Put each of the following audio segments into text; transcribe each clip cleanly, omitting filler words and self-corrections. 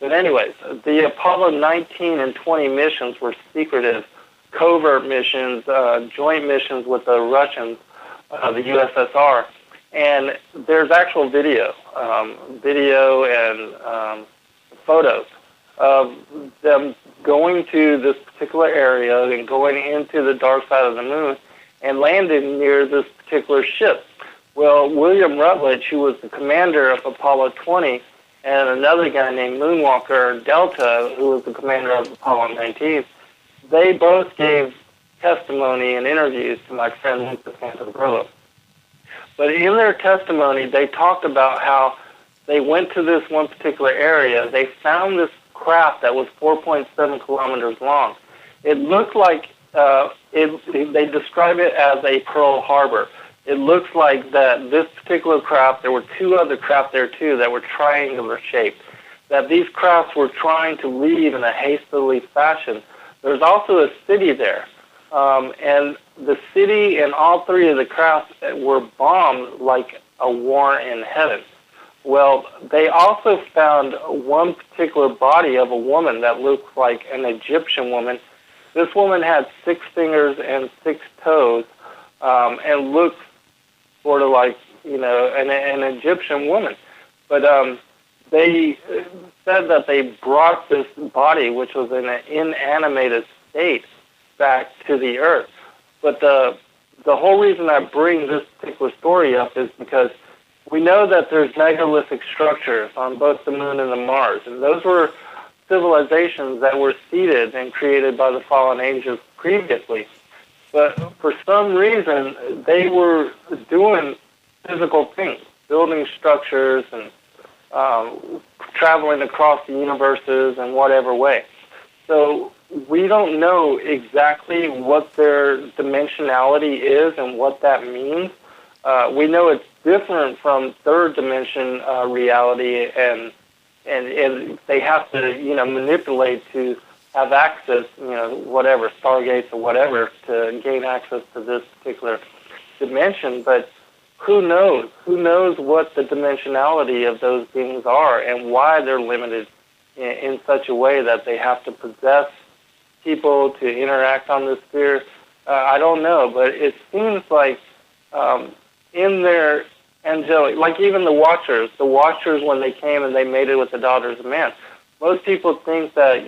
But anyways, the Apollo 19 and 20 missions were secretive, covert missions, joint missions with the Russians, the USSR. And there's actual video and photos of them going to this particular area and going into the dark side of the moon and landing near this particular ship. Well, William Rutledge, who was the commander of Apollo 20, and another guy named Moonwalker Delta, who was the commander of Apollo 19, they both gave testimony and interviews to my friend Lucas Santagrillo. But in their testimony, they talked about how they went to this one particular area. They found this craft that was 4.7 kilometers long. It looked like, they describe it as a Pearl Harbor. It looks like that this particular craft, there were two other craft there too that were triangular shaped, that these crafts were trying to leave in a hastily fashion. There's also a city there. And the city and all three of the crafts were bombed like a war in heaven. Well, they also found one particular body of a woman that looked like an Egyptian woman. This woman had 6 fingers and 6 toes, and looked sort of like, an Egyptian woman. But they said that they brought this body, which was in an inanimated state, back to the earth. But the whole reason I bring this particular story up is because we know that there's megalithic structures on both the moon and the Mars, and those were civilizations that were seeded and created by the fallen angels previously. But for some reason, they were doing physical things, building structures and traveling across the universes in whatever way. So we don't know exactly what their dimensionality is and what that means. We know it's different from third dimension reality, and they have to manipulate to have access, whatever, stargates or whatever, to gain access to this particular dimension. But who knows? Who knows what the dimensionality of those beings are and why they're limited in such a way that they have to possess people to interact on this sphere? I don't know, but it seems like in their angelic, like even the Watchers when they came and they mated with the daughters of man, most people think that,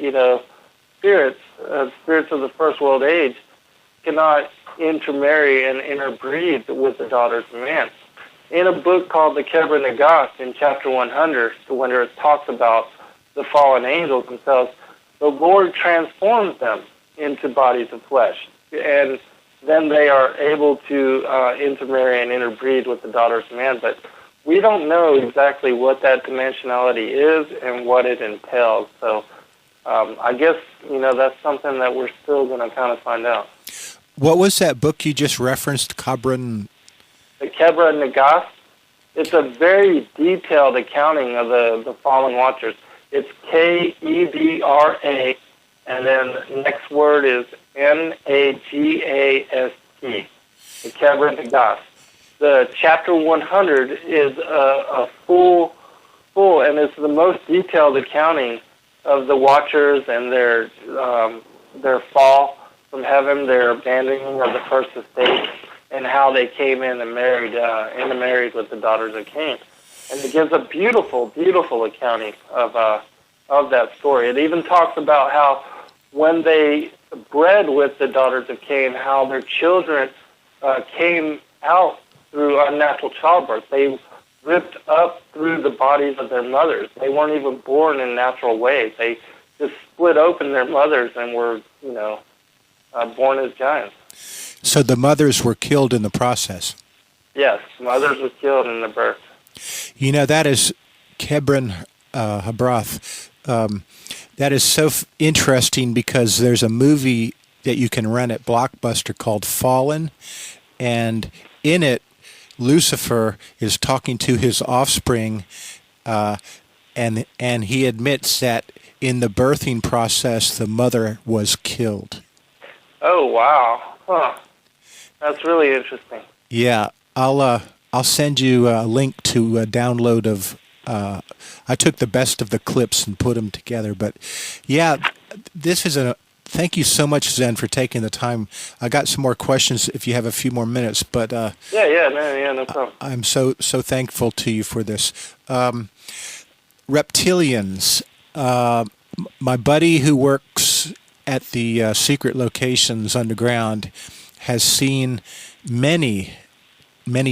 spirits of the first world age cannot intermarry and interbreed with the daughters of man. In a book called the Kebra Nagas, in chapter 100, when it talks about the fallen angels themselves, the Lord transforms them into bodies of flesh, and then they are able to intermarry and interbreed with the daughters of man. But we don't know exactly what that dimensionality is and what it entails. So I guess, that's something that we're still going to kind of find out. What was that book you just referenced, Kabran? The Kebra Nagas. It's a very detailed accounting of the fallen watchers. It's Kebra, and then the next word is Nagast. The Kebra Nagas. The chapter 100 is a full, and it's the most detailed accounting of the Watchers and their fall from heaven, their abandoning of the first estate, and how they came in and intermarried with the daughters of Cain. And it gives a beautiful, beautiful accounting of that story. It even talks about how when they bred with the daughters of Cain, how their children came out through unnatural childbirth. They ripped up through the bodies of their mothers. They weren't even born in natural ways. They just split open their mothers and were, born as giants. So the mothers were killed in the process? Yes, mothers were killed in the birth. That is Kebran Habrath. That is so interesting because there's a movie that you can rent at Blockbuster called Fallen, and in it, Lucifer is talking to his offspring, and he admits that in the birthing process, the mother was killed. Oh, wow. Huh. That's really interesting. Yeah, I'll send you a link to a download I took the best of the clips and put them together. But yeah, this is a. Thank you so much, Zen, for taking the time. I got some more questions if you have a few more minutes, but no problem. I'm so thankful to you for this. Reptilians. My buddy who works at the secret locations underground has seen many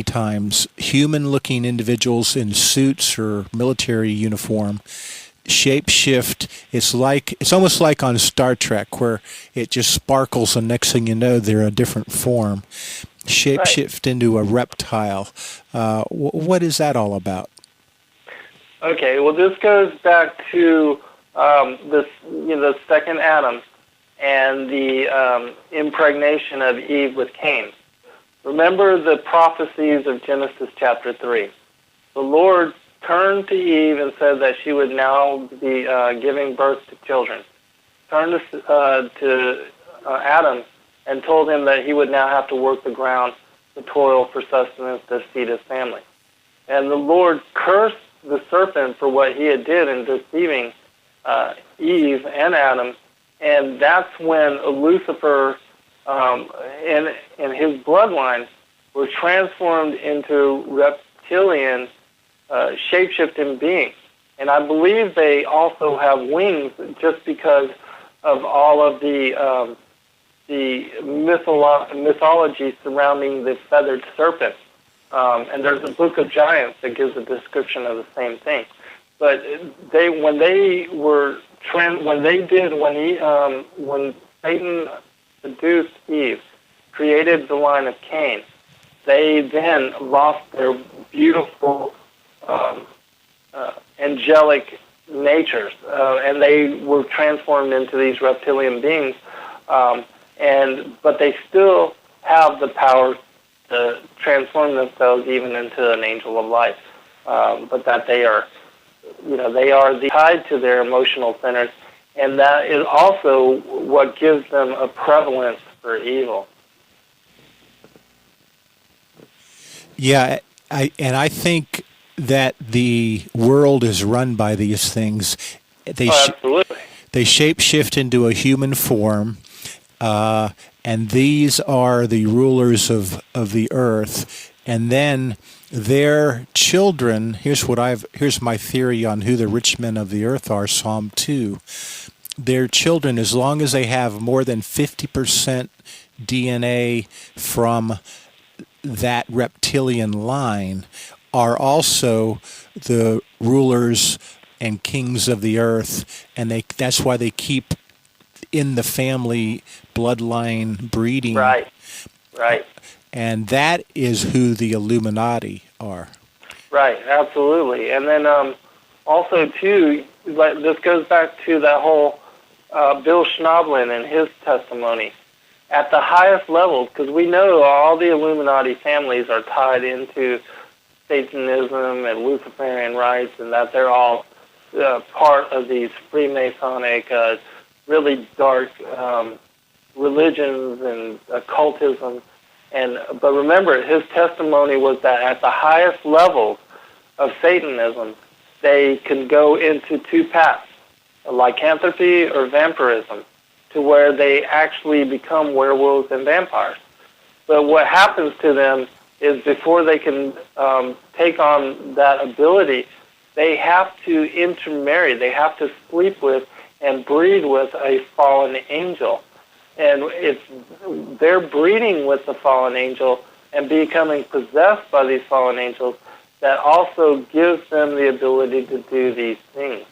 times human-looking individuals in suits or military uniform shape-shift. It's almost like on Star Trek, where it just sparkles and next thing you know they're a different form. Shape-shift into a reptile. What is that all about? Okay, well, this goes back to the second Adam and the impregnation of Eve with Cain. Remember the prophecies of Genesis chapter 3. The Lord turned to Eve and said that she would now be giving birth to children. Turned to Adam and told him that he would now have to work the ground to toil for sustenance to feed his family. And the Lord cursed the serpent for what he had did in deceiving Eve and Adam, and that's when Lucifer and his bloodline were transformed into reptilian shape-shifting beings. And I believe they also have wings just because of all of the mythology surrounding the feathered serpent. And there's a book of giants that gives a description of the same thing. But when Satan seduced Eve, created the line of Cain, they then lost their beautiful angelic natures, and they were transformed into these reptilian beings. But they still have the power to transform themselves even into an angel of light. But that they are tied to their emotional centers, and that is also what gives them a prevalence for evil. Yeah, I think that the world is run by these things. Absolutely. They shape-shift into a human form, and these are the rulers of the earth. And then their children, here's my theory on who the rich men of the earth are, Psalm 2. Their children, as long as they have more than 50% DNA from that reptilian line, are also the rulers and kings of the earth, and that's why they keep in the family bloodline breeding. Right. And that is who the Illuminati are. Right, absolutely. And then also, too, this goes back to that whole Bill Schnoblin and his testimony. At the highest levels, because we know all the Illuminati families are tied into Satanism and Luciferian rites, and that they're all part of these Freemasonic, really dark religions and occultism. But remember, his testimony was that at the highest levels of Satanism, they can go into two paths, lycanthropy or vampirism, to where they actually become werewolves and vampires. But what happens to them is before they can take on that ability, they have to intermarry. They have to sleep with and breed with a fallen angel. And it's they're breeding with the fallen angel and becoming possessed by these fallen angels that also gives them the ability to do these things.